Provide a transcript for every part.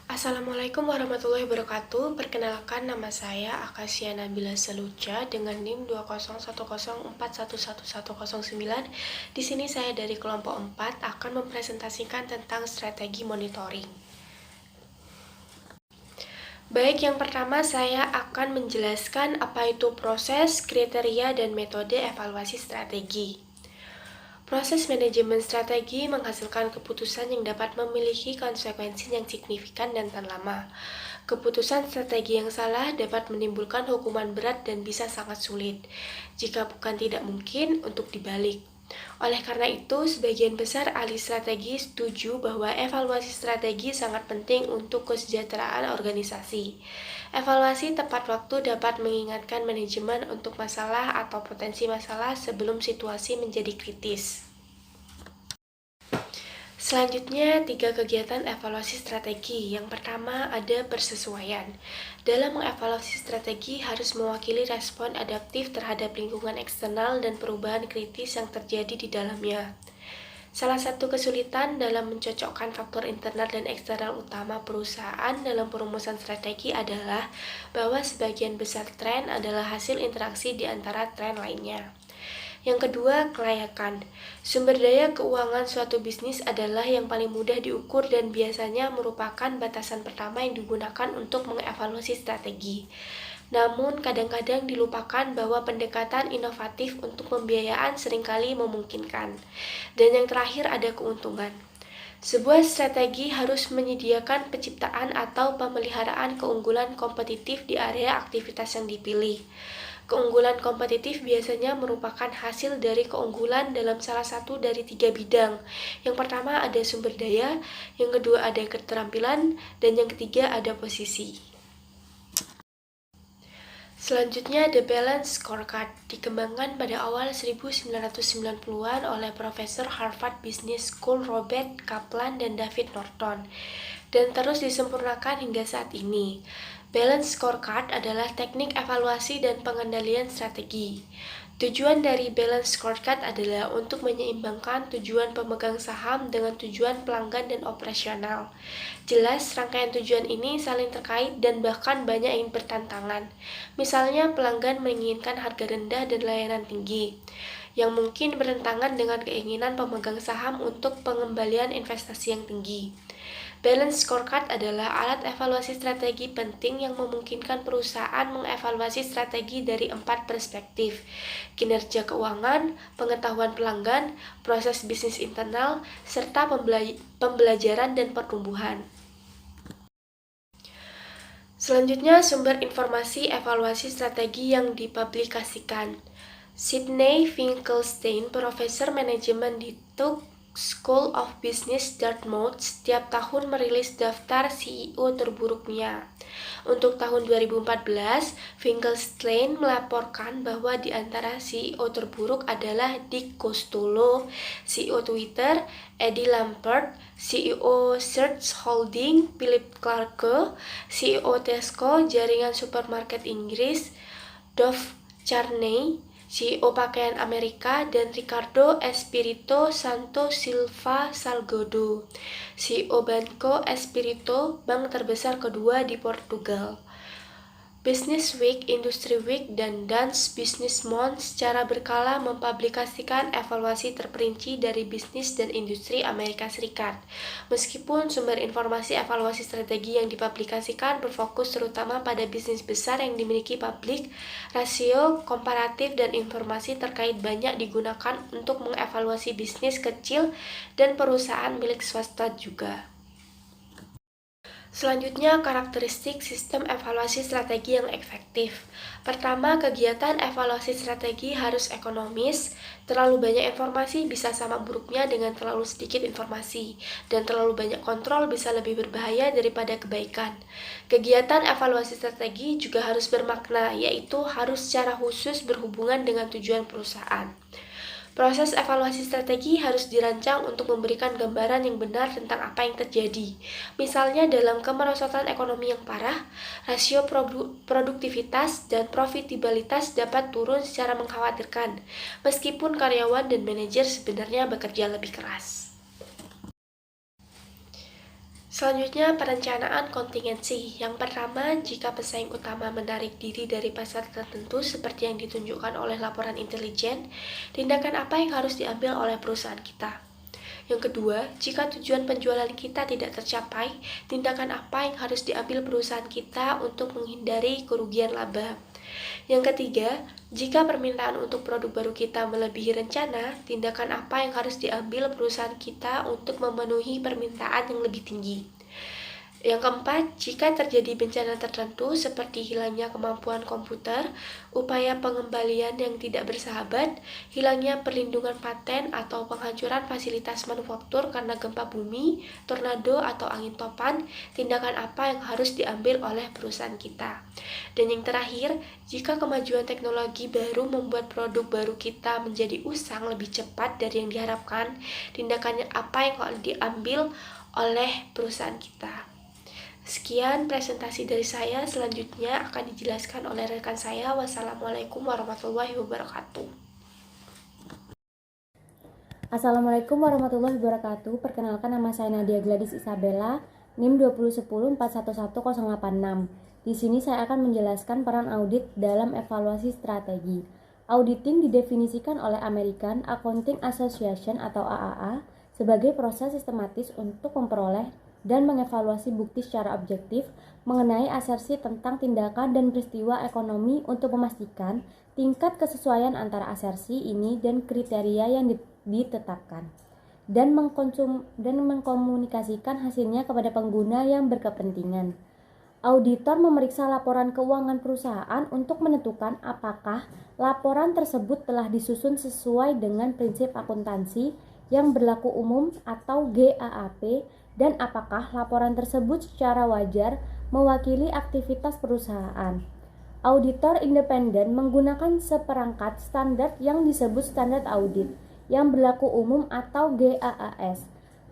Assalamualaikum warahmatullahi wabarakatuh. Perkenalkan, nama saya Akasia Nabila Seluca dengan NIM 20104111109. Di sini saya dari kelompok 4 akan mempresentasikan tentang strategi monitoring. Baik, yang pertama saya akan menjelaskan apa itu proses, kriteria, dan metode evaluasi strategi. Proses manajemen strategi menghasilkan keputusan yang dapat memiliki konsekuensi yang signifikan dan tahan lama. Keputusan strategi yang salah dapat menimbulkan hukuman berat dan bisa sangat sulit, jika bukan tidak mungkin untuk dibalik. Oleh karena itu, sebagian besar ahli strategi setuju bahwa evaluasi strategi sangat penting untuk kesejahteraan organisasi. Evaluasi tepat waktu dapat mengingatkan manajemen untuk masalah atau potensi masalah sebelum situasi menjadi kritis. Selanjutnya, 3 kegiatan evaluasi strategi. Yang pertama, ada persesuaian. Dalam mengevaluasi strategi harus mewakili respon adaptif terhadap lingkungan eksternal dan perubahan kritis yang terjadi di dalamnya. Salah satu kesulitan dalam mencocokkan faktor internal dan eksternal utama perusahaan dalam perumusan strategi adalah bahwa sebagian besar tren adalah hasil interaksi di antara tren lainnya. Yang kedua, kelayakan. Sumber daya keuangan suatu bisnis adalah yang paling mudah diukur dan biasanya merupakan batasan pertama yang digunakan untuk mengevaluasi strategi. Namun, kadang-kadang dilupakan bahwa pendekatan inovatif untuk pembiayaan seringkali memungkinkan. Dan yang terakhir, ada keuntungan. Sebuah strategi harus menyediakan penciptaan atau pemeliharaan keunggulan kompetitif di area aktivitas yang dipilih. Keunggulan kompetitif biasanya merupakan hasil dari keunggulan dalam salah satu dari 3 bidang. Yang pertama ada sumber daya, yang kedua ada keterampilan, dan yang ketiga ada posisi. Selanjutnya ada Balance Scorecard, dikembangkan pada awal 1990-an oleh Profesor Harvard Business School Robert Kaplan dan David Norton, dan terus disempurnakan hingga saat ini. Balance Scorecard adalah teknik evaluasi dan pengendalian strategi. Tujuan dari Balance Scorecard adalah untuk menyeimbangkan tujuan pemegang saham dengan tujuan pelanggan dan operasional. Jelas, rangkaian tujuan ini saling terkait dan bahkan banyak yang bertentangan. Misalnya, pelanggan menginginkan harga rendah dan layanan tinggi, yang mungkin bertentangan dengan keinginan pemegang saham untuk pengembalian investasi yang tinggi. Balance Scorecard adalah alat evaluasi strategi penting yang memungkinkan perusahaan mengevaluasi strategi dari 4 perspektif: kinerja keuangan, pengetahuan pelanggan, proses bisnis internal, serta pembelajaran dan pertumbuhan. Selanjutnya, sumber informasi evaluasi strategi yang dipublikasikan. Sidney Finkelstein, Profesor Manajemen di Tuck School of Business Dartmouth, setiap tahun merilis daftar CEO terburuknya. Untuk tahun 2014, Finkelstein melaporkan bahwa di antara CEO terburuk adalah Dick Costolo, CEO Twitter, Eddie Lampert, CEO Search Holding, Philip Clarke, CEO Tesco, jaringan supermarket Inggris, Dov Charney, CEO pakaian Amerika, dan Ricardo Espirito Santo Silva Salgado, CEO Banco Espirito, bank terbesar kedua di Portugal. Business Week, Industry Week, dan Dance Business Month secara berkala mempublikasikan evaluasi terperinci dari bisnis dan industri Amerika Serikat. Meskipun sumber informasi evaluasi strategi yang dipublikasikan berfokus terutama pada bisnis besar yang dimiliki publik, rasio komparatif dan informasi terkait banyak digunakan untuk mengevaluasi bisnis kecil dan perusahaan milik swasta juga. Selanjutnya, karakteristik sistem evaluasi strategi yang efektif. Pertama, kegiatan evaluasi strategi harus ekonomis. Terlalu banyak informasi bisa sama buruknya dengan terlalu sedikit informasi, dan terlalu banyak kontrol bisa lebih berbahaya daripada kebaikan. Kegiatan evaluasi strategi juga harus bermakna, yaitu harus secara khusus berhubungan dengan tujuan perusahaan. Proses evaluasi strategi harus dirancang untuk memberikan gambaran yang benar tentang apa yang terjadi. Misalnya dalam kemerosotan ekonomi yang parah, rasio produktivitas dan profitabilitas dapat turun secara mengkhawatirkan, meskipun karyawan dan manajer sebenarnya bekerja lebih keras. Selanjutnya, perencanaan kontingensi. Yang pertama, jika pesaing utama menarik diri dari pasar tertentu seperti yang ditunjukkan oleh laporan intelijen, tindakan apa yang harus diambil oleh perusahaan kita? Yang kedua, jika tujuan penjualan kita tidak tercapai, tindakan apa yang harus diambil perusahaan kita untuk menghindari kerugian laba? Yang ketiga, jika permintaan untuk produk baru kita melebihi rencana, tindakan apa yang harus diambil perusahaan kita untuk memenuhi permintaan yang lebih tinggi? Yang keempat, jika terjadi bencana tertentu seperti hilangnya kemampuan komputer, upaya pengembalian yang tidak bersahabat, hilangnya perlindungan paten atau penghancuran fasilitas manufaktur karena gempa bumi, tornado atau angin topan, tindakan apa yang harus diambil oleh perusahaan kita? Dan yang terakhir, jika kemajuan teknologi baru membuat produk baru kita menjadi usang lebih cepat dari yang diharapkan, tindakannya apa yang harus diambil oleh perusahaan kita? Sekian presentasi dari saya, selanjutnya akan dijelaskan oleh rekan saya. Wassalamualaikum warahmatullahi wabarakatuh. Assalamualaikum warahmatullahi wabarakatuh. Perkenalkan, nama saya Nadia Gladys Isabella, NIM 20104118086. Di sini saya akan menjelaskan peran audit dalam evaluasi strategi. Auditing didefinisikan oleh American Accounting Association atau AAA sebagai proses sistematis untuk memperoleh dan mengevaluasi bukti secara objektif mengenai asersi tentang tindakan dan peristiwa ekonomi untuk memastikan tingkat kesesuaian antara asersi ini dan kriteria yang ditetapkan dan mengkomunikasikan hasilnya kepada pengguna yang berkepentingan. Auditor memeriksa laporan keuangan perusahaan untuk menentukan apakah laporan tersebut telah disusun sesuai dengan prinsip akuntansi yang berlaku umum atau GAAP dan apakah laporan tersebut secara wajar mewakili aktivitas perusahaan. Auditor independen menggunakan seperangkat standar yang disebut standar audit yang berlaku umum atau GAAP.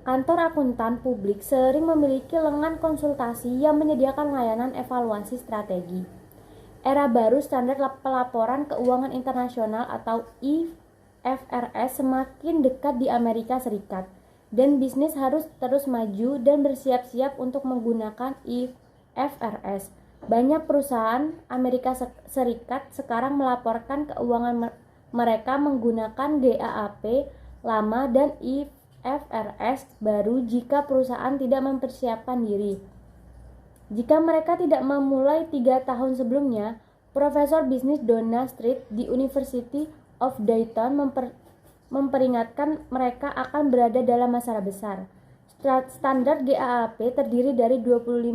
Kantor akuntan publik sering memiliki lengan konsultasi yang menyediakan layanan evaluasi strategi. Era baru standar pelaporan keuangan internasional atau IFRS semakin dekat di Amerika Serikat. Dan bisnis harus terus maju dan bersiap-siap untuk menggunakan IFRS. Banyak perusahaan Amerika Serikat sekarang melaporkan keuangan mereka menggunakan GAAP lama dan IFRS baru jika perusahaan tidak mempersiapkan diri. Jika mereka tidak memulai 3 tahun sebelumnya, Profesor Bisnis Donna Street di University of Dayton memperingatkan mereka akan berada dalam masalah besar. Standar GAAP terdiri dari 25.000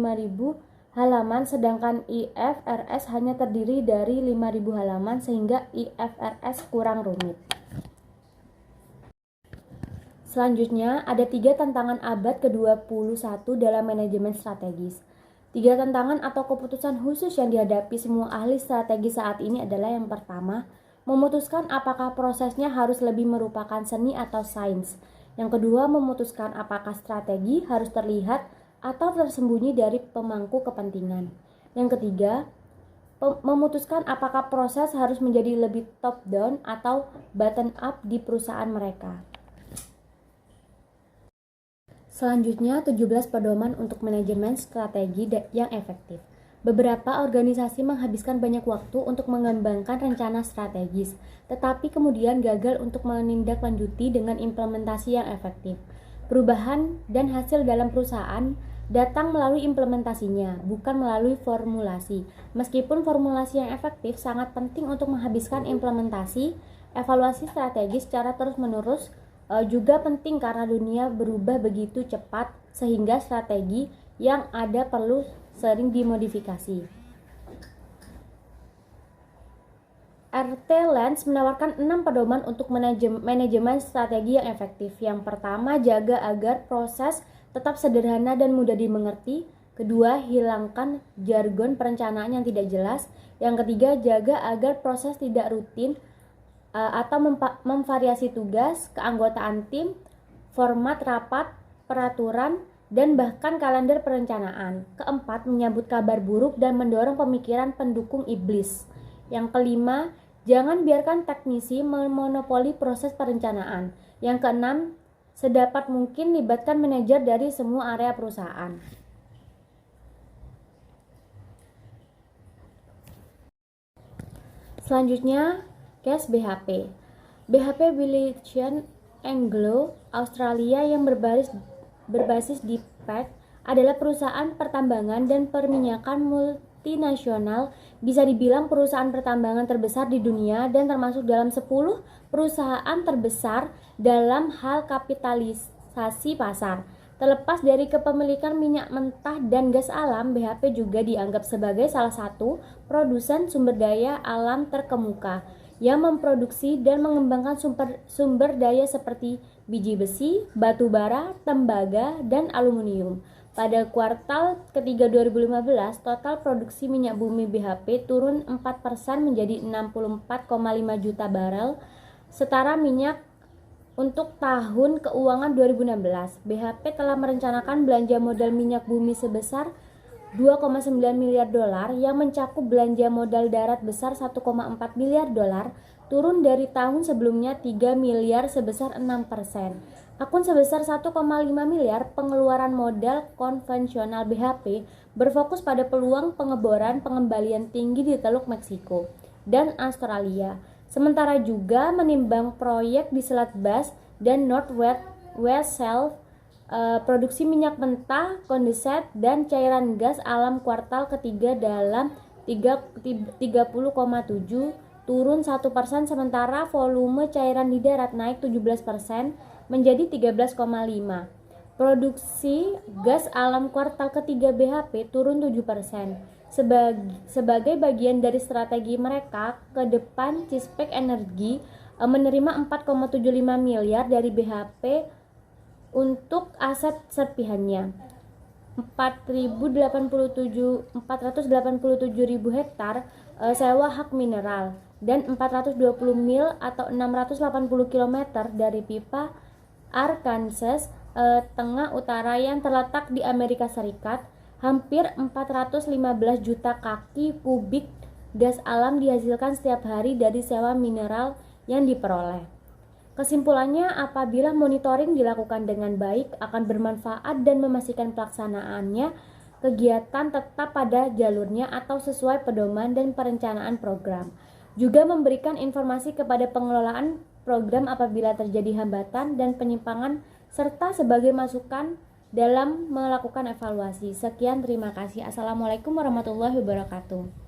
halaman sedangkan IFRS hanya terdiri dari 5.000 halaman sehingga IFRS kurang rumit. Selanjutnya ada 3 tantangan abad ke-21 dalam manajemen strategis. 3 tantangan atau keputusan khusus yang dihadapi semua ahli strategi saat ini adalah yang pertama, memutuskan apakah prosesnya harus lebih merupakan seni atau sains. Yang kedua, memutuskan apakah strategi harus terlihat atau tersembunyi dari pemangku kepentingan. Yang ketiga, memutuskan apakah proses harus menjadi lebih top down atau bottom up di perusahaan mereka. Selanjutnya, 17 pedoman untuk manajemen strategi yang efektif. Beberapa organisasi menghabiskan banyak waktu untuk mengembangkan rencana strategis, tetapi kemudian gagal untuk menindaklanjuti dengan implementasi yang efektif. Perubahan dan hasil dalam perusahaan datang melalui implementasinya, bukan melalui formulasi. Meskipun formulasi yang efektif sangat penting untuk menghabiskan implementasi, evaluasi strategi secara terus-menerus juga penting karena dunia berubah begitu cepat sehingga strategi yang ada perlu sering dimodifikasi. RT Lens menawarkan 6 pedoman untuk manajemen strategi yang efektif. Yang pertama, jaga agar proses tetap sederhana dan mudah dimengerti. Kedua, hilangkan jargon perencanaan yang tidak jelas. Yang ketiga, jaga agar proses tidak rutin atau memvariasi tugas, keanggotaan tim, format rapat, peraturan, dan bahkan kalender perencanaan. Keempat, menyambut kabar buruk dan mendorong pemikiran pendukung iblis. Yang kelima, jangan biarkan teknisi memonopoli proses perencanaan. Yang keenam, Sedapat mungkin libatkan manajer dari semua area perusahaan. Selanjutnya, case BHP. BHP Billiton Anglo Australia yang berbasis di Perth adalah perusahaan pertambangan dan perminyakan multinasional, bisa dibilang perusahaan pertambangan terbesar di dunia dan termasuk dalam 10 perusahaan terbesar dalam hal kapitalisasi pasar. Terlepas dari kepemilikan minyak mentah dan gas alam, BHP juga dianggap sebagai salah satu produsen sumber daya alam terkemuka yang memproduksi dan mengembangkan sumber daya seperti biji besi, batu bara, tembaga, dan aluminium. Pada kuartal ketiga 2015, total produksi minyak bumi BHP turun 4% menjadi 64,5 juta barel, setara minyak. Untuk tahun keuangan 2016, BHP telah merencanakan belanja modal minyak bumi sebesar 2,9 miliar dolar yang mencakup belanja modal darat besar 1,4 miliar dolar, turun dari tahun sebelumnya 3 miliar sebesar 6%. Akun sebesar 1,5 miliar pengeluaran modal konvensional BHP berfokus pada peluang pengeboran pengembalian tinggi di Teluk Meksiko dan Australia. Sementara juga menimbang proyek di Selat Bass dan North West Shelf, produksi minyak mentah, kondensat, dan cairan gas alam kuartal ketiga dalam 30,7 turun 1%, sementara volume cairan di darat naik 17% menjadi 13,5. Produksi gas alam kuartal ketiga BHP turun 7%. Sebagai bagian dari strategi mereka ke depan, Chesapeake Energy menerima 4,75 miliar dari BHP untuk aset serpihannya. 487.000 hektar sewa hak mineral dan 420 mil atau 680 km dari pipa Arkansas tengah utara yang terletak di Amerika Serikat. Hampir 415 juta kaki kubik gas alam dihasilkan setiap hari dari sewa mineral yang diperoleh. Kesimpulannya, apabila monitoring dilakukan dengan baik, akan bermanfaat dan memastikan pelaksanaannya kegiatan tetap pada jalurnya atau sesuai pedoman dan perencanaan program. Juga memberikan informasi kepada pengelolaan program apabila terjadi hambatan dan penyimpangan, serta sebagai masukan dalam melakukan evaluasi. Sekian, terima kasih. Assalamualaikum warahmatullahi wabarakatuh.